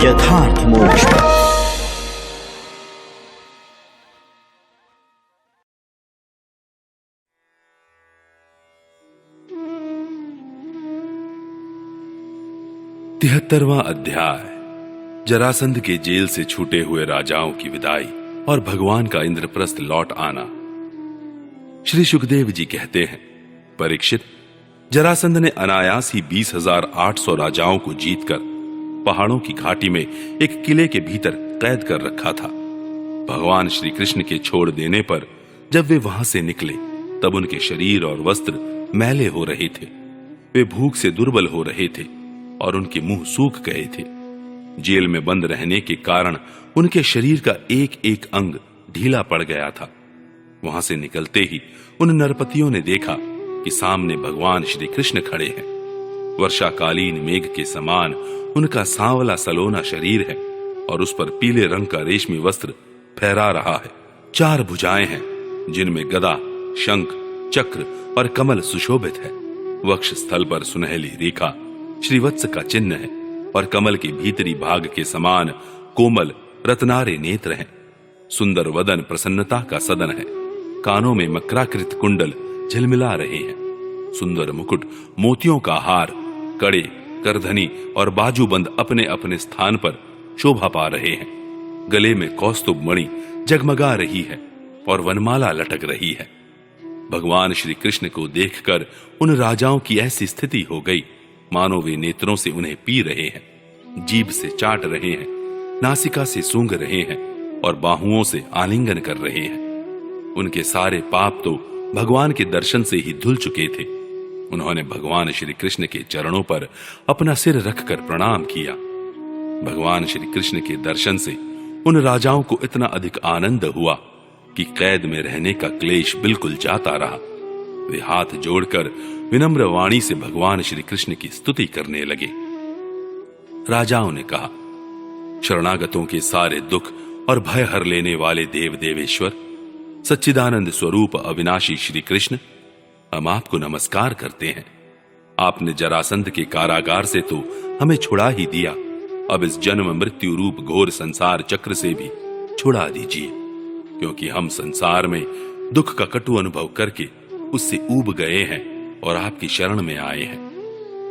यथार्थ मोक्ष पथ। तिहत्तरवां अध्याय। जरासंध के जेल से छूटे हुए राजाओं की विदाई और भगवान का इंद्रप्रस्थ लौट आना। श्री सुखदेव जी कहते हैं, परीक्षित, जरासंध ने अनायास ही 20,800 राजाओं को जीतकर पहाड़ों की घाटी में एक किले के भीतर कैद कर रखा था। भगवान श्री कृष्ण के छोड़ देने पर जब वे वहां से निकले तब उनके शरीर और वस्त्र मैले हो रहे थे। वे भूख से दुर्बल हो रहे थे और उनके मुंह सूख गए थे। जेल में बंद रहने के कारण उनके शरीर का एक एक अंग ढीला पड़ गया था। वहां से निकलते ही उन नरपतियों ने देखा कि सामने भगवान श्री कृष्ण खड़े हैं। वर्षाकालीन मेघ के समान उनका सांवला सलोना शरीर है और उस पर पीले रंग का रेशमी वस्त्र फहरा रहा है। 4 भुजाएं हैं जिनमें गदा, शंख, चक्र और कमल सुशोभित है। वक्ष स्थल पर सुनहली रेखा श्रीवत्स का चिन्ह है और कमल के भीतरी भाग के समान कोमल रत्नारे नेत्र हैं। सुंदर वदन प्रसन्नता का सदन है। कानों में मकराकृत कुंडल झिलमिला रहे हैं। सुंदर मुकुट, मोतियों का हार, कड़े, करधनी और बाजूबंद अपने अपने स्थान पर शोभा पा रहे हैं। गले में कौस्तुभ मणि जगमगा रही है और वनमाला लटक रही है। भगवान श्री कृष्ण को देखकर उन राजाओं की ऐसी स्थिति हो गई मानो वे नेत्रों से उन्हें पी रहे हैं, जीभ से चाट रहे हैं, नासिका से सूंघ रहे हैं और बाहुओं से आलिंगन कर रहे हैं। उनके सारे पाप तो भगवान के दर्शन से ही धुल चुके थे। उन्होंने भगवान श्री कृष्ण के चरणों पर अपना सिर रखकर प्रणाम किया। भगवान श्री कृष्ण के दर्शन से उन राजाओं को इतना अधिक आनंद हुआ कि कैद में रहने का क्लेश बिल्कुल जाता रहा। वे हाथ जोड़कर विनम्र वाणी से भगवान श्री कृष्ण की स्तुति करने लगे। राजाओं ने कहा, शरणागतों के सारे दुख और भय हर लेने वाले देव देवेश्वर, सच्चिदानंद स्वरूप अविनाशी श्री कृष्ण, हम आपको नमस्कार करते हैं। आपने जरासंध के कारागार से तो हमें छुड़ा ही दिया, अब इस जन्म मृत्यु रूप घोर संसार चक्र से भी छुड़ा दीजिए, क्योंकि हम संसार में दुख का कटु अनुभव करके उससे ऊब गए हैं और आपकी शरण में आए हैं।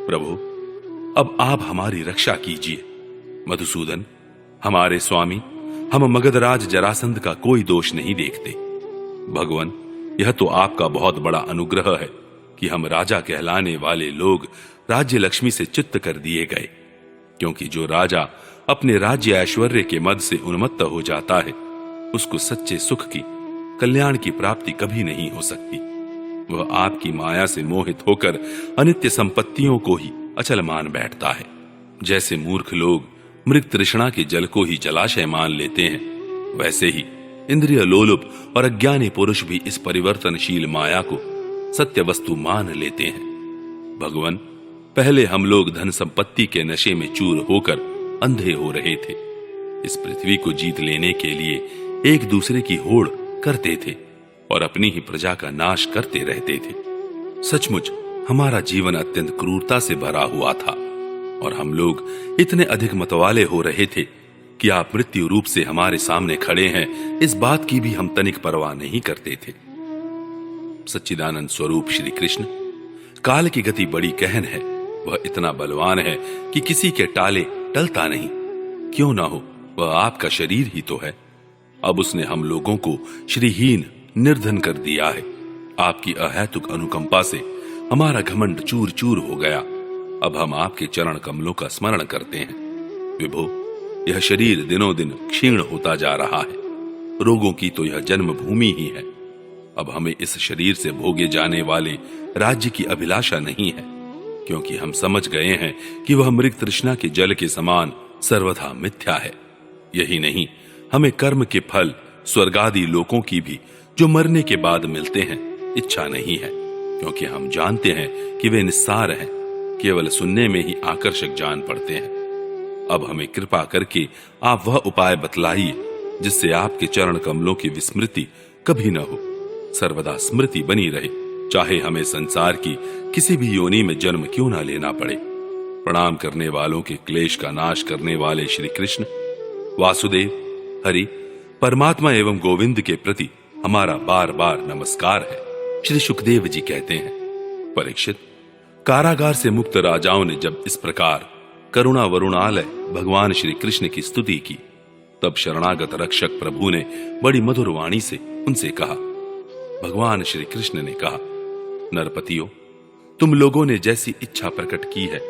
प्रभु, अब आप हमारी रक्षा कीजिए। मधुसूदन, हमारे स्वामी, हम मगधराज जरासंध का कोई दोष नहीं देखते। भगवान, यह तो आपका बहुत बड़ा अनुग्रह है कि हम राजा कहलाने वाले लोग राज्य लक्ष्मी से चित्त कर दिए गए, क्योंकि जो राजा अपने राज्य ऐश्वर्य के मद से उन्मत्त हो जाता है उसको सच्चे सुख की, कल्याण की प्राप्ति कभी नहीं हो सकती। वह आपकी माया से मोहित होकर अनित्य संपत्तियों को ही अचल मान बैठता है। जैसे मूर्ख लोग मृग तृष्णा के जल को ही जलाशय मान लेते हैं, वैसे ही इंद्रिय लोलुप और अज्ञानी पुरुष भी इस परिवर्तनशील माया को सत्य वस्तु मान लेते हैं। भगवान, पहले हम लोग धन संपत्ति के नशे में चूर होकर अंधे हो रहे थे। इस पृथ्वी को जीत लेने के लिए एक दूसरे की होड़ करते थे और अपनी ही प्रजा का नाश करते रहते थे। सचमुच हमारा जीवन अत्यंत क्रूरता से भरा हुआ था और हम लोग इतने अधिक मतवाले हो रहे थे कि आप मृत्यु रूप से हमारे सामने खड़े हैं, इस बात की भी हम तनिक परवाह नहीं करते थे। सच्चिदानंद स्वरूप श्री कृष्ण, काल की गति बड़ी कहन है। वह इतना बलवान है कि किसी के टाले टलता नहीं। क्यों ना हो, वह आपका शरीर ही तो है। अब उसने हम लोगों को श्रीहीन निर्धन कर दिया है। आपकी अहेतुक अनुकंपा से हमारा घमंड चूर चूर हो गया। अब हम आपके चरण कमलों का स्मरण करते हैं। विभो, यह शरीर दिनों दिन क्षीण होता जा रहा है। रोगों की तो यह जन्मभूमि ही है। अब हमें इस शरीर से भोगे जाने वाले राज्य की अभिलाषा नहीं है, क्योंकि हम समझ गए हैं कि वह मृग तृष्णा के जल के समान सर्वथा मिथ्या है। यही नहीं, हमें कर्म के फल स्वर्गादि लोकों की भी जो मरने के बाद मिलते हैं इच्छा नहीं है, क्योंकि हम जानते हैं कि वे निस्सार हैं, केवल सुनने में ही आकर्षक जान पड़ते हैं। अब हमें कृपा करके आप वह उपाय बतलाइए जिससे आपके चरण कमलों की विस्मृति कभी न हो, सर्वदा स्मृति बनी रहे, चाहे हमें संसार की किसी भी योनि में जन्म क्यों ना लेना पड़े। प्रणाम करने वालों के क्लेश का नाश करने वाले श्री कृष्ण, वासुदेव, हरि, परमात्मा एवं गोविंद के प्रति हमारा बार बार नमस्कार है। श्री सुखदेव जी कहते हैं, परीक्षित, कारागार से मुक्त राजाओं ने जब इस प्रकार करुणा वरुणालय भगवान श्री कृष्ण की स्तुति की, तब शरणागत रक्षक प्रभु ने बड़ी मधुर वाणी से उनसे कहा। भगवान श्री कृष्ण ने कहा, नरपतियों, तुम लोगों ने जैसी इच्छा प्रकट की है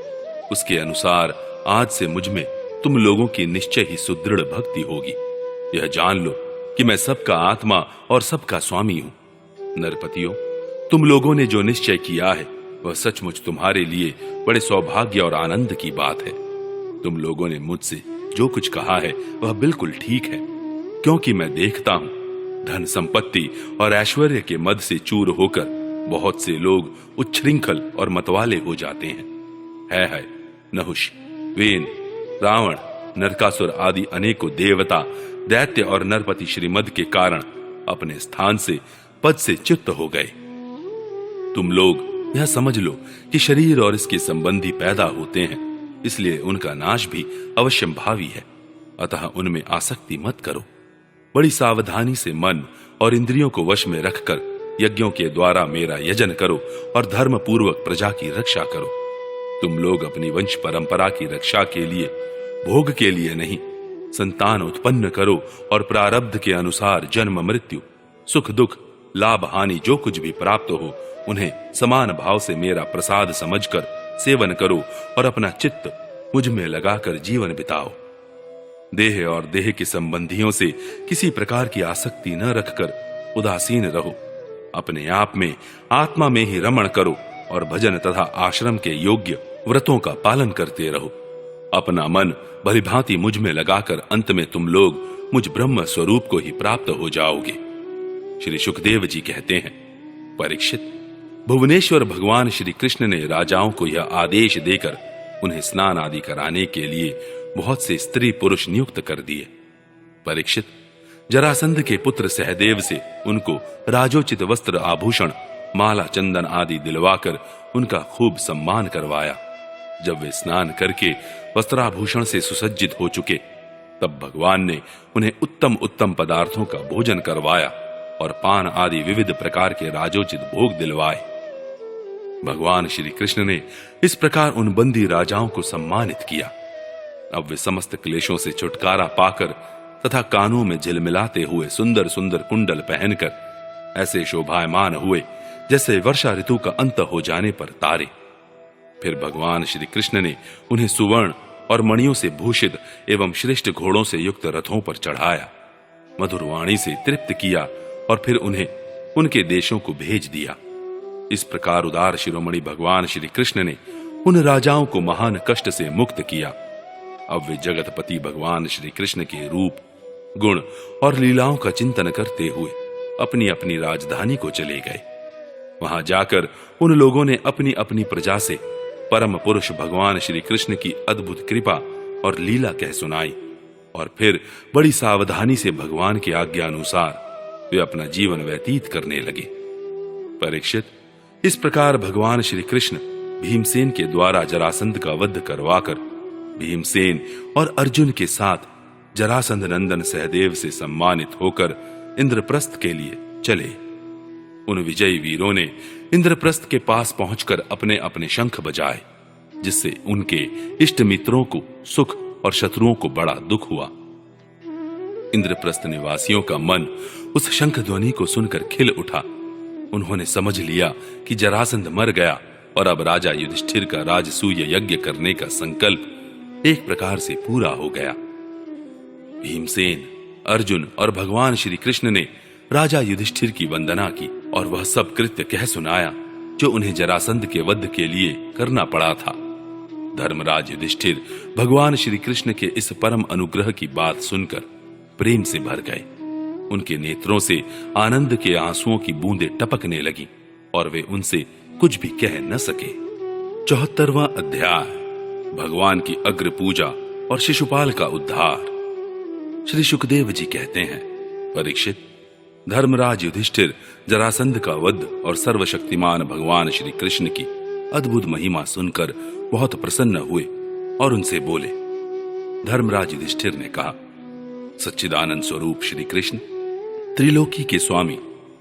उसके अनुसार आज से मुझ में तुम लोगों की निश्चय ही सुदृढ़ भक्ति होगी। यह जान लो कि मैं सबका आत्मा और सबका स्वामी हूं। नरपतियों, तुम लोगों ने जो निश्चय किया है वह सचमुच तुम्हारे लिए बड़े सौभाग्य और आनंद की बात है। तुम लोगों ने मुझसे जो कुछ कहा है वह बिल्कुल ठीक है, क्योंकि मैं देखता हूं धन संपत्ति और ऐश्वर्य के मद से चूर होकर बहुत से लोग उच्छृंखल और मतवाले हो जाते हैं। है नहुष, वेन, रावण, नरकासुर आदि अनेकों देवता, दैत्य और नरपति श्रीमद के कारण अपने स्थान से पद से च्युत हो गए। तुम लोग यह समझ लो कि शरीर और इसके संबंधी पैदा होते हैं, इसलिए उनका नाश भी अवश्यम भावी है। अतः उनमें आसक्ति मत करो। बड़ी सावधानी से मन और इंद्रियों को वश में रखकर यज्ञों के द्वारा मेरा यजन करो और धर्म पूर्वक प्रजा की रक्षा करो। तुम लोग अपनी वंश परंपरा की रक्षा के लिए, भोग के लिए नहीं, संतान उत्पन्न करो और प्रारब्ध के अनुसार जन्म मृत्यु, सुख दुख, लाभ हानि जो कुछ भी प्राप्त हो उन्हें समान भाव से मेरा प्रसाद समझकर सेवन करो और अपना चित्त मुझ में लगाकर जीवन बिताओ। देह और देह के संबंधियों से किसी प्रकार की आसक्ति न रखकर उदासीन रहो। अपने आप में आत्मा में ही रमण करो और भजन तथा आश्रम के योग्य व्रतों का पालन करते रहो। अपना मन भलीभांति मुझ में लगाकर अंत में तुम लोग मुझ ब्रह्म स्वरूप को ही प्राप्त हो जाओगे। श्री सुखदेव जी कहते हैं, परीक्षित, भुवनेश्वर भगवान श्री कृष्ण ने राजाओं को यह आदेश देकर उन्हें स्नान आदि कराने के लिए बहुत से स्त्री पुरुष नियुक्त कर दिए। परीक्षित, जरासंध के पुत्र सहदेव से उनको राजोचित वस्त्र आभूषण, माला चंदन आदि दिलवाकर उनका खूब सम्मान करवाया। जब वे स्नान करके वस्त्राभूषण से सुसज्जित हो चुके, तब भगवान ने उन्हें उत्तम उत्तम पदार्थों का भोजन करवाया और पान आदि विविध प्रकार के राजोचित भोग दिलवाए। भगवान श्री कृष्ण ने इस प्रकार उन बंदी राजाओं को सम्मानित किया। अब वे समस्त क्लेशों से छुटकारा पाकर तथा कानों में झिलमिलाते हुए सुंदर सुंदर कुंडल पहनकर ऐसे शोभायमान हुए जैसे वर्षा ऋतु का अंत हो जाने पर तारे। फिर भगवान श्री कृष्ण ने उन्हें सुवर्ण और मणियों से भूषित एवं श्रेष्ठ घोड़ों से युक्त रथों पर चढ़ाया, मधुर वाणी से तृप्त किया और फिर उन्हें उनके देशों को भेज दिया। इस प्रकार उदार शिरोमणि भगवान श्री कृष्ण ने उन राजाओं को महान कष्ट से मुक्त किया। अब वे जगतपति भगवान श्री कृष्ण के रूप, गुण और लीलाओं का चिंतन करते हुए अपनी अपनी राजधानी को चले गए। वहां जाकर उन लोगों ने अपनी अपनी प्रजा से परम पुरुष भगवान श्री कृष्ण की अद्भुत कृपा और लीला कह सुनाई और फिर बड़ी सावधानी से भगवान की आज्ञा अनुसार वे अपना जीवन व्यतीत करने लगे। परीक्षित, इस प्रकार भगवान श्री कृष्ण भीमसेन के द्वारा जरासंध का वध करवाकर भीमसेन और अर्जुन के साथ जरासंध नंदन सहदेव से सम्मानित होकर इंद्रप्रस्थ के लिए चले। उन विजयी वीरों ने इंद्रप्रस्थ के पास पहुंचकर अपने अपने शंख बजाए, जिससे उनके इष्ट मित्रों को सुख और शत्रुओं को बड़ा दुख हुआ। इंद्रप्रस्थ निवासियों का मन उस शंख ध्वनि को सुनकर खिल उठा। उन्होंने समझ लिया कि जरासंध मर गया और अब राजा युधिष्ठिर का राजसूय यज्ञ करने का संकल्प एक प्रकार से पूरा हो गया। भीमसेन, अर्जुन और भगवान श्री कृष्ण ने राजा युधिष्ठिर की वंदना की और वह सब कृत्य कह सुनाया जो उन्हें जरासंध के वध के लिए करना पड़ा था। धर्मराज युधिष्ठिर भगवान श्री कृष्ण के इस परम अनुग्रह की बात सुनकर प्रेम से भर गए। उनके नेत्रों से आनंद के आंसुओं की बूंदें टपकने लगी और वे उनसे कुछ भी कह न सके। 74वां अध्याय, भगवान की अग्र पूजा और शिशुपाल का उद्धार। श्री सुखदेव जी कहते हैं, परीक्षित, धर्मराज युधिष्ठिर जरासंध का वध और सर्वशक्तिमान भगवान श्री कृष्ण की अद्भुत महिमा सुनकर बहुत प्रसन्न हुए और उनसे बोले। धर्मराज युधिष्ठिर ने कहा, सच्चिदानंद स्वरूप श्री कृष्ण, त्रिलोकी के स्वामी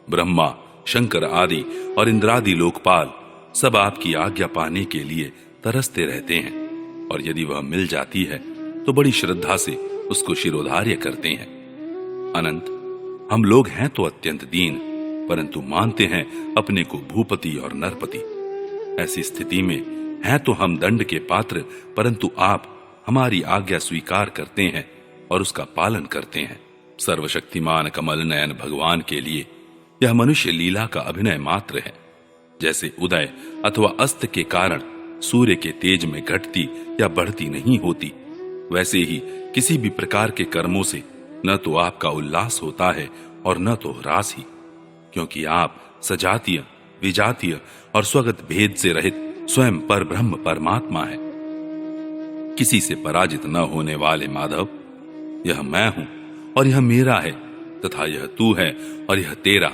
ब्रह्मा, शंकर आदि और इंद्रादि लोकपाल सब आपकी आज्ञा पाने के लिए तरसते रहते हैं, और यदि वह मिल जाती है तो बड़ी श्रद्धा से उसको शिरोधार्य करते हैं। अनंत, हम लोग हैं तो अत्यंत दीन, परंतु मानते हैं अपने को भूपति और नरपति। ऐसी स्थिति में हैं तो हम दंड के पात्र, परंतु आप हमारी आज्ञा स्वीकार करते हैं और उसका पालन करते हैं। सर्वशक्तिमान कमल नयन भगवान के लिए यह मनुष्य लीला का अभिनय मात्र है। जैसे उदय अथवा अस्त के कारण सूर्य के तेज में घटती या बढ़ती नहीं होती, वैसे ही किसी भी प्रकार के कर्मों से न तो आपका उल्लास होता है और न तो ह्रास ही, क्योंकि आप सजातीय, विजातीय और स्वगत भेद से रहित स्वयं पर ब्रह्म परमात्मा है। किसी से पराजित न होने वाले माधव, यह मैं हूं और यह मेरा है, तथा यह तू है और यह तेरा,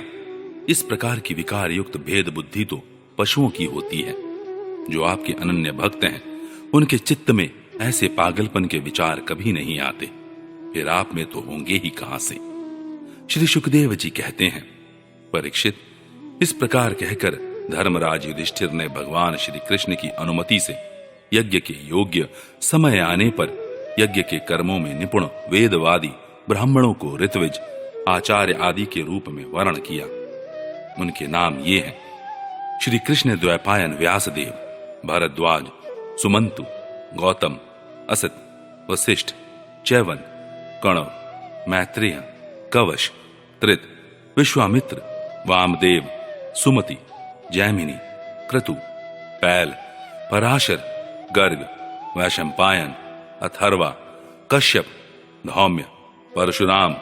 इस प्रकार की विकार युक्त भेद बुद्धि तो पशुओं की होती है। जो आपके अनन्य भक्त हैं, उनके चित्त में ऐसे पागलपन के विचार कभी नहीं आते, फिर आप में तो होंगे ही कहां से। श्री सुखदेव जी कहते हैं, परीक्षित, इस प्रकार कहकर धर्मराज युधिष्ठिर ने भगवान श्री कृष्ण की अनुमति से यज्ञ के योग्य समय आने पर यज्ञ के कर्मों में निपुण वेदवादी ब्राह्मणों को ऋत्विज, आचार्य आदि के रूप में वर्ण किया। उनके नाम ये हैं: श्री कृष्ण द्वैपायन व्यासदेव, भरद्वाज, सुमंतु, गौतम, असत, वशिष्ठ, चैवन, कणव, मैत्रेय, कवश, त्रित, विश्वामित्र, वामदेव, सुमति, जैमिनी, क्रतु, पैल, पराशर, गर्ग, वैशंपायन, अथर्वा, कश्यप, धौम्य, परशुराम,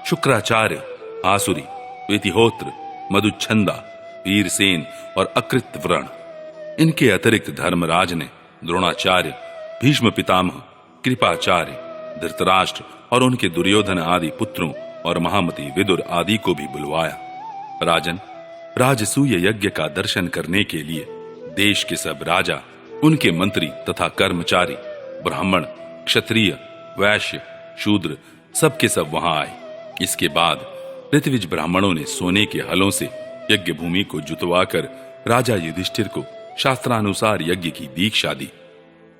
शुक्राचार्य, आसुरी, वितिहोत्र, मधुच्छंदा, वीरसेन और अकृतव्रण। इनके अतिरिक्त धर्मराज ने द्रोणाचार्य, भीष्म पितामह, कृपाचार्य, धृतराष्ट्र और उनके दुर्योधन आदि पुत्रों और महामती विदुर आदि को भी बुलवाया। राजन, राजसूय यज्ञ का दर्शन करने के लिए देश के सब राजा, उनके मंत्री तथा कर्मचारी, ब्राह्मण, क्षत्रिय, वैश्य, शूद्र सब के सब वहां आए। इसके बाद ऋत्विज ब्राह्मणों ने सोने के हलों से यज्ञ भूमि को जुतवाकर राजा युधिष्ठिर को शास्त्रानुसार यज्ञ की दीक्षा दी।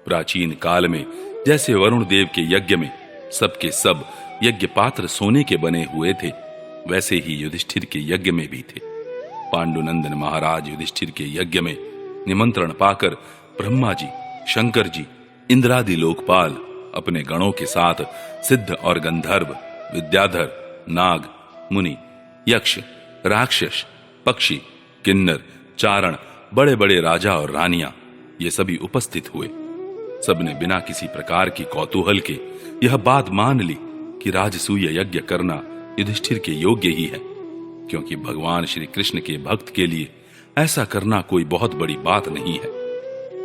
प्राचीन काल में जैसे वरुण देव के यज्ञ में सबके सब यज्ञ पात्र सोने के बने हुए थे, वैसे ही युधिष्ठिर के यज्ञ में भी थे। पांडुनंदन महाराज युधिष्ठिर के यज्ञ में निमंत्रण पाकर ब्रह्मा जी, शंकर जी, इंद्रादि लोकपाल अपने गणों के साथ सिद्ध और गंधर्व, विद्याधर, नाग, मुनि, यक्ष, राक्षस, पक्षी, किन्नर, चारण, बड़े बड़े राजा और रानियां, ये सभी उपस्थित हुए। सबने बिना किसी प्रकार की कौतूहल के यह बात मान ली कि राजसूय यज्ञ करना युधिष्ठिर के योग्य ही है, क्योंकि भगवान श्री कृष्ण के भक्त के लिए ऐसा करना कोई बहुत बड़ी बात नहीं है।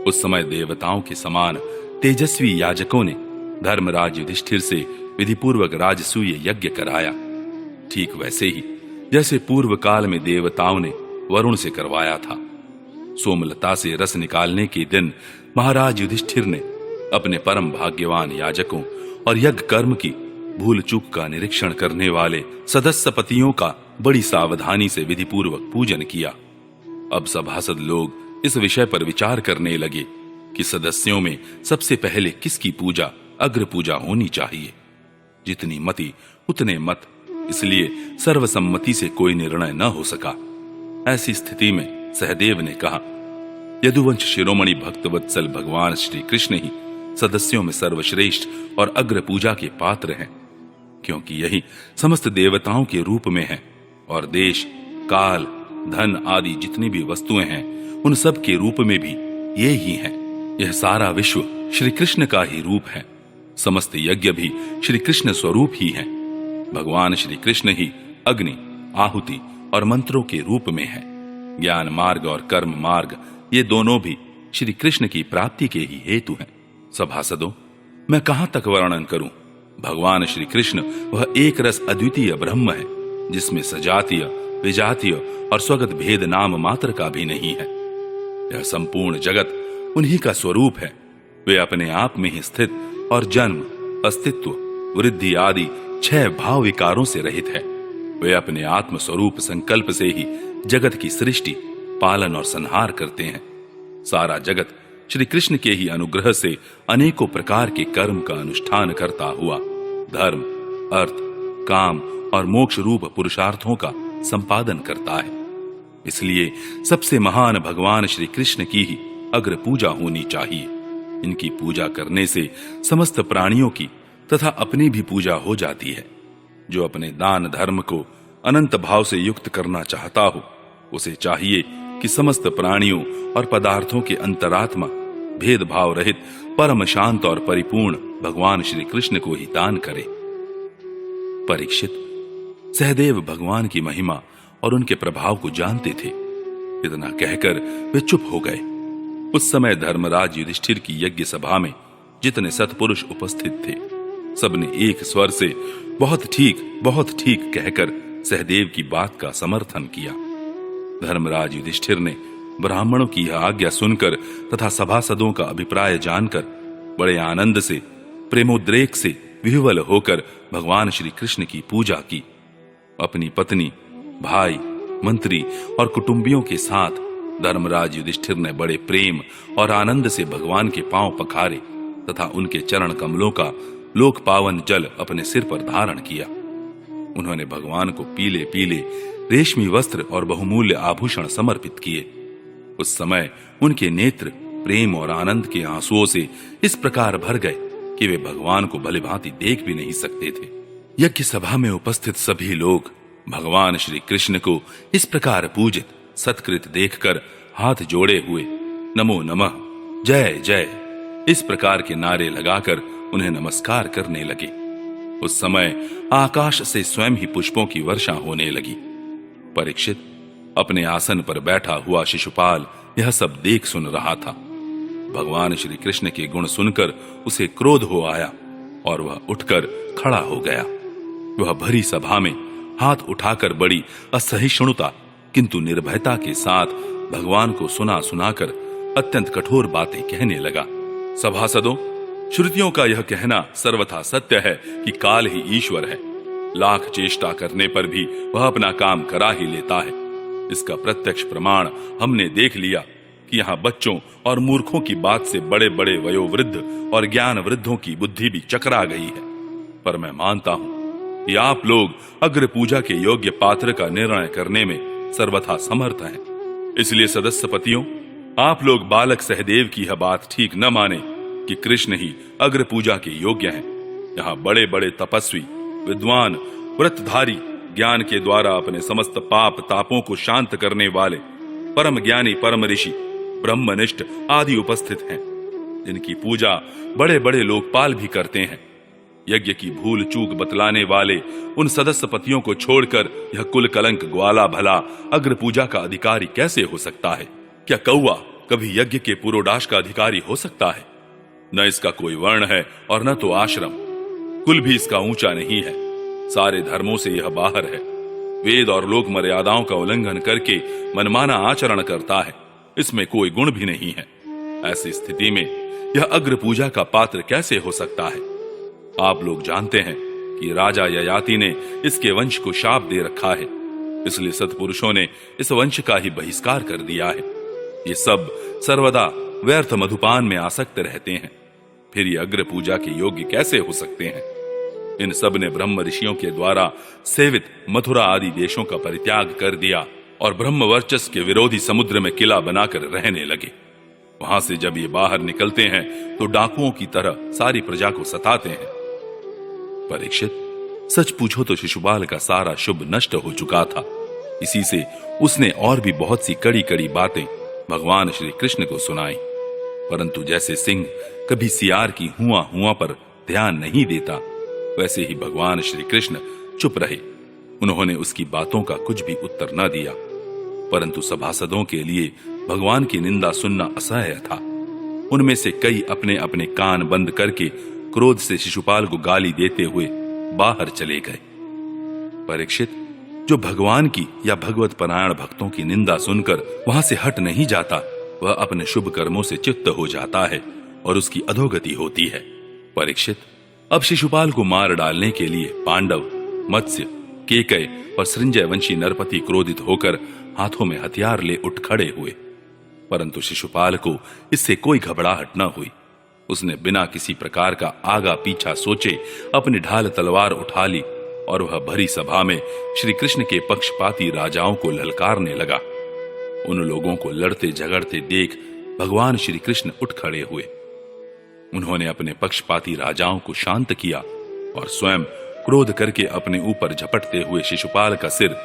उस समय देवताओं के समान तेजस्वी याजकों ने धर्मराज युधिष्ठिर से विधिपूर्वक राजसूय यज्ञ कराया, ठीक वैसे ही जैसे पूर्व काल में देवताओं ने वरुण से करवाया था। सोमलता से रस निकालने के दिन महाराज युधिष्ठिर ने अपने परम भाग्यवान याजकों और यज्ञ कर्म की भूल चूक का निरीक्षण करने वाले सदस्यपतियों का बड़ी सावधानी से विधिपूर्वक पूजन किया। अब सभासद लोग इस विषय पर विचार करने लगे कि सदस्यों में सबसे पहले किसकी पूजा अग्र पूजा होनी चाहिए। जितनी मति उतने मत, इसलिए सर्वसम्मति से कोई निर्णय न हो सका। ऐसी स्थिति में सहदेव ने कहा, यदुवंश शिरोमणि भक्तवत्सल भगवान श्री कृष्ण ही सदस्यों में सर्वश्रेष्ठ और अग्र पूजा के पात्र हैं, क्योंकि यही समस्त देवताओं के रूप में है और देश, काल, धन आदि जितनी भी वस्तुएं हैं उन सब के रूप में भी ये ही हैं। यह सारा विश्व श्री कृष्ण का ही रूप है। समस्त यज्ञ भी श्री कृष्ण स्वरूप ही है। भगवान श्री कृष्ण ही अग्नि, आहुति और मंत्रों के रूप में है। ज्ञान मार्ग और कर्म मार्ग ये दोनों भी श्री कृष्ण की प्राप्ति के ही हेतु हैं। सभासदों, मैं कहां तक वर्णन करूं। भगवान श्री कृष्ण वह एक रस अद्वितीय ब्रह्म है, जिसमें सजातीय, विजातीय और स्वगत भेद नाम मात्र का भी नहीं है। यह संपूर्ण जगत उन्हीं का स्वरूप है। वे अपने आप में ही स्थित और जन्म, अस्तित्व, वृद्धि आदि 6 भाव विकारों से रहित है। वे अपने आत्म स्वरूप संकल्प से ही जगत की सृष्टि, पालन और संहार करते हैं। सारा जगत श्री कृष्ण के ही अनुग्रह से अनेकों प्रकार के कर्म का अनुष्ठान करता हुआ धर्म, अर्थ, काम और मोक्ष रूप पुरुषार्थों का संपादन करता है। इसलिए सबसे महान भगवान श्री कृष्ण की ही अग्र पूजा होनी चाहिए। इनकी पूजा करने से समस्त प्राणियों की तथा अपनी भी पूजा हो जाती है। जो अपने दान धर्म को अनंत भाव से युक्त करना चाहता हो, उसे चाहिए कि समस्त प्राणियों और पदार्थों के अंतरात्मा, भेदभाव रहित, परम शांत और परिपूर्ण भगवान श्री कृष्ण को ही दान करे। परीक्षित, सहदेव भगवान की महिमा और उनके प्रभाव को जानते थे। इतना कहकर वे चुप हो गए। उस समय धर्मराज युधिष्ठिर की यज्ञ सभा में जितने सत्पुरुष उपस्थित थे, सबने एक स्वर से बहुत ठीक कहकर सहदेव की बात का समर्थन किया। धर्मराज युधिष्ठिर ने ब्राह्मणों की यह आज्ञा सुनकर तथा सभासदों का अभिप्राय जानकर बड़े आनंद से, प्रेमोद्रेक से विह्वल होकर भगवान श्री कृष्ण की पूजा की। अपनी पत्नी, भाई, मंत्री और कुटुंबियों के साथ धर्मराज युधिष्ठिर ने बड़े प्रेम और आनंद से भगवान के पांव पखारे तथा उनके चरण कमलों का लोक पावन जल अपने सिर पर धारण किया। उन्होंने भगवान को पीले पीले रेशमी वस्त्र और बहुमूल्य आभूषण समर्पित किए। उस समय उनके नेत्र प्रेम और आनंद के आंसुओं से इस प्रकार भर गए कि वे भगवान को भलीभांति देख भी नहीं सकते थे। यज्ञ सभा में उपस्थित सभी लोग भगवान श्री कृष्ण को इस प्रकार पूजित, सत्कृत देखकर हाथ जोड़े हुए नमो नमः, जय जय इस प्रकार के नारे लगाकर उन्हें नमस्कार करने लगे। उस समय आकाश से स्वयं ही पुष्पों की वर्षा होने लगी। परीक्षित, अपने आसन पर बैठा हुआ शिशुपाल यह सब देख सुन रहा था। भगवान श्री कृष्ण के गुण सुनकर उसे क्रोध हो आया और वह उठकर खड़ा हो गया। वह भरी सभा में हाथ उठाकर बड़ी असहिष्णुता किंतु निर्भयता के साथ भगवान को सुना सुनाकर अत्यंत कठोर बातें कहने लगा। सभासदों, श्रुतियों का यह कहना सर्वथा सत्य है कि काल ही ईश्वर है। लाख चेष्टा करने पर भी वह अपना काम करा ही लेता है। इसका प्रत्यक्ष प्रमाण हमने देख लिया कि यहाँ बच्चों और मूर्खों की बात से बड़े बड़े वयोवृद्ध और ज्ञान वृद्धों की बुद्धि भी चकरा गई है। पर मैं मानता हूँ कि आप लोग अग्र पूजा के योग्य पात्र का निर्णय करने में सर्वथा समर्थ हैं। इसलिए सदस्यपतियों, आप लोग बालक सहदेव की यह बात ठीक न माने कि कृष्ण ही अग्र पूजा के योग्य हैं। यहाँ बड़े बड़े तपस्वी, विद्वान, व्रतधारी, ज्ञान के द्वारा अपने समस्त पाप तापों को शांत करने वाले परम ज्ञानी, परम ऋषि, ब्रह्मनिष्ठ आदि उपस्थित हैं, जिनकी पूजा बड़े बड़े लोकपाल भी करते हैं। यज्ञ की भूल चूक बतलाने वाले उन सदस्यपतियों को छोड़कर यह कुल कलंक ग्वाला भला अग्र पूजा का अधिकारी कैसे हो सकता है? क्या कौवा कभी यज्ञ के पुरोडाश का अधिकारी हो सकता है? न इसका कोई वर्ण है और न तो आश्रम, कुल भी इसका ऊंचा नहीं है। सारे धर्मों से यह बाहर है। वेद और लोक मर्यादाओं का उल्लंघन करके मनमाना आचरण करता है। इसमें कोई गुण भी नहीं है। ऐसी स्थिति में यह अग्र पूजा का पात्र कैसे हो सकता है? आप लोग जानते हैं कि राजा ययाति ने इसके वंश को शाप दे रखा है। इसलिए सत्पुरुषों ने इस वंश का ही बहिष्कार कर दिया है। ये सब सर्वदा व्यर्थ मधुपान में आसक्त रहते हैं। फिर ये अग्र पूजा के योग्य कैसे हो सकते हैं? इन सब ने ब्रह्म ऋषियों के द्वारा सेवित मथुरा आदि देशों का परित्याग कर दिया और ब्रह्म वर्चस्व के विरोधी समुद्र में किला बनाकर रहने लगे। वहां से जब ये बाहर निकलते हैं तो डाकुओं की तरह सारी प्रजा को सताते हैं। परीक्षित, सच पूछो तो शिशुपाल का सारा शुभ नष्ट हो चुका था। इसी से उसने और भी बहुत सी कड़ी कड़ी बातें भगवान श्री कृष्ण को सुनाई। परंतु जैसे सिंह कभी सियार की हुआ हुआ पर ध्यान नहीं देता, वैसे ही भगवान श्री कृष्ण चुप रहे। उन्होंने उसकी बातों का कुछ भी उत्तर न दिया। परंतु सभासदों के लिए भगवान की निंदा सुनना असह्य था। उनमें से कई अपने अपने कान बंद करके क्रोध से शिशुपाल को गाली देते हुए बाहर चले गए। परीक्षित, जो भगवान की या भगवत परायण भक्तों की निंदा सुनकर वहां से हट नहीं जाता, वह अपने शुभ कर्मों से चित्त हो जाता है और उसकी अधोगति होती है। परीक्षित, अब शिशुपाल को मार डालने के लिए पांडव, मत्स्य, केकय और सृंजय वंशी नरपति क्रोधित होकर हाथों में हथियार ले उठ खड़े हुए, परंतु शिशुपाल को इससे कोई घबराहट न हुई। उसने बिना किसी प्रकार का आगा पीछा सोचे अपनी ढाल तलवार उठा ली और वह भरी सभा में श्री कृष्ण के पक्षपाती राजाओं को ललकारने लगा। उन लोगों को लड़ते झगड़ते देख भगवान श्री कृष्ण उठ खड़े हुए। उन्होंने अपने पक्षपाती राजाओं को शांत किया और स्वयं क्रोध करके अपने ऊपर झपटते हुए शिशुपाल का सिर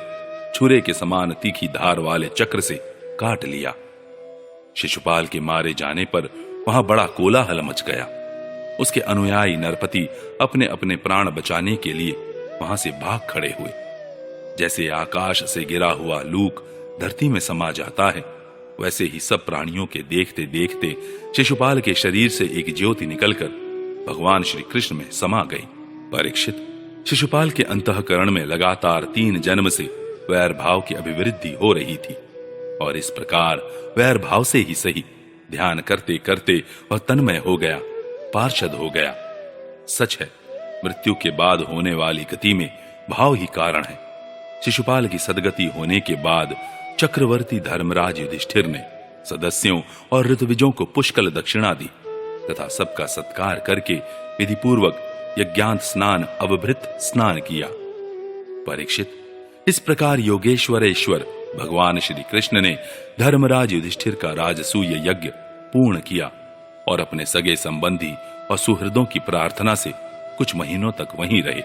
छुरे के समान तीखी धार वाले चक्र से काट लिया। शिशुपाल के मारे जाने पर वहां बड़ा कोलाहल मच गया। उसके अनुयायी नरपति अपने अपने प्राण बचाने के लिए वहां से भाग खड़े हुए। जैसे आकाश से गिरा हुआ लूक धरती में समा जाता है, वैसे ही सब प्राणियों के देखते देखते शिशुपाल के शरीर से एक ज्योति निकलकर भगवान श्री कृष्ण में समा गई। परीक्षित, शिशुपाल के अंतःकरण में लगातार 3 जन्म से वैर भाव की अभिवृद्धि हो रही थी और इस प्रकार वैर भाव से ही सही ध्यान करते करते वह तन्मय हो गया, पार्षद हो गया। सच है, मृत्यु के बाद होने वाली गति में भाव ही कारण है। शिशुपाल की सदगति होने के बाद चक्रवर्ती धर्मराज युधिष्ठिर ने सदस्यों और ऋतविजों को पुष्कल दक्षिणा दी तथा सबका सत्कार करके विधि पूर्वक यज्ञांत स्नान अवभृत स्नान किया। परीक्षित, इस प्रकार योगेश्वरेश्वर भगवान श्री कृष्ण ने धर्मराज युधिष्ठिर का राजसूय यज्ञ पूर्ण किया और अपने सगे संबंधी और सुहृदों की प्रार्थना से कुछ महीनों तक वहीं रहे।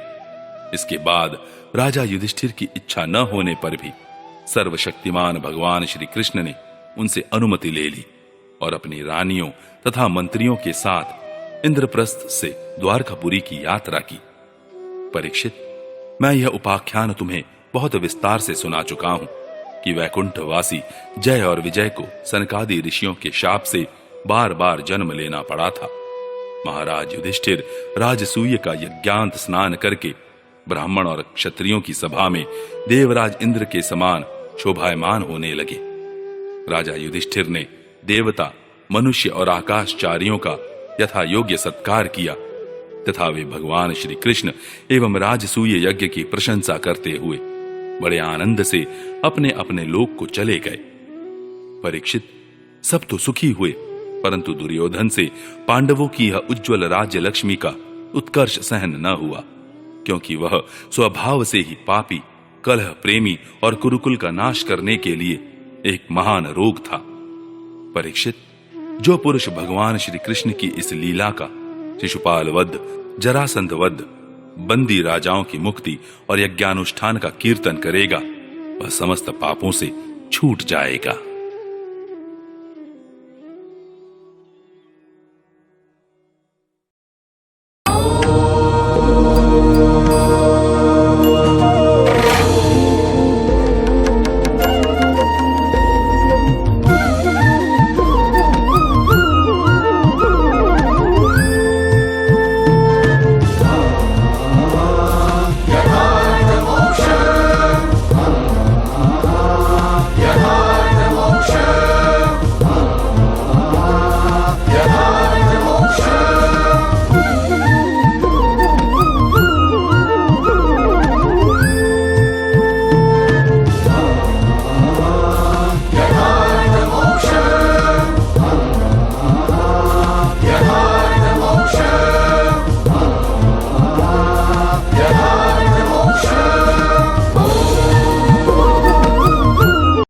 इसके बाद राजा युधिष्ठिर की इच्छा न होने पर भी सर्वशक्तिमान भगवान श्री कृष्ण ने उनसे अनुमति ले ली और अपनी रानियों तथा मंत्रियों के साथ इंद्रप्रस्थ से द्वारकापुरी की यात्रा की। परीक्षित, मैं यह उपाख्यान तुम्हें बहुत विस्तार से सुना चुका हूं कि वैकुंठवासी जय और विजय को सनकादि ऋषियों के शाप से बार बार जन्म लेना पड़ा था। महाराज युधिष्ठिर राजसूय का यज्ञांत स्नान करके ब्राह्मण और क्षत्रियों की सभा में देवराज इंद्र के समान शोभायमान होने लगे। राजा युधिष्ठिर ने देवता, मनुष्य और आकाशचारियों का यथा योग्य सत्कार किया तथा वे भगवान श्री कृष्ण एवं राजसूय यज्ञ की प्रशंसा करते हुए बड़े आनंद से अपने अपने लोक को चले गए। परीक्षित, सब तो सुखी हुए, परंतु दुर्योधन से पांडवों की यह उज्ज्वल राज्य लक्ष्मी का उत्कर्ष सहन न हुआ, क्योंकि वह स्वभाव से ही पापी, कलह प्रेमी और कुरुकुल का नाश करने के लिए एक महान रोग था। परीक्षित, जो पुरुष भगवान श्री कृष्ण की इस लीला का शिशुपाल वध, जरासंध वध, बंदी राजाओं की मुक्ति और यज्ञानुष्ठान का कीर्तन करेगा, वह समस्त पापों से छूट जाएगा।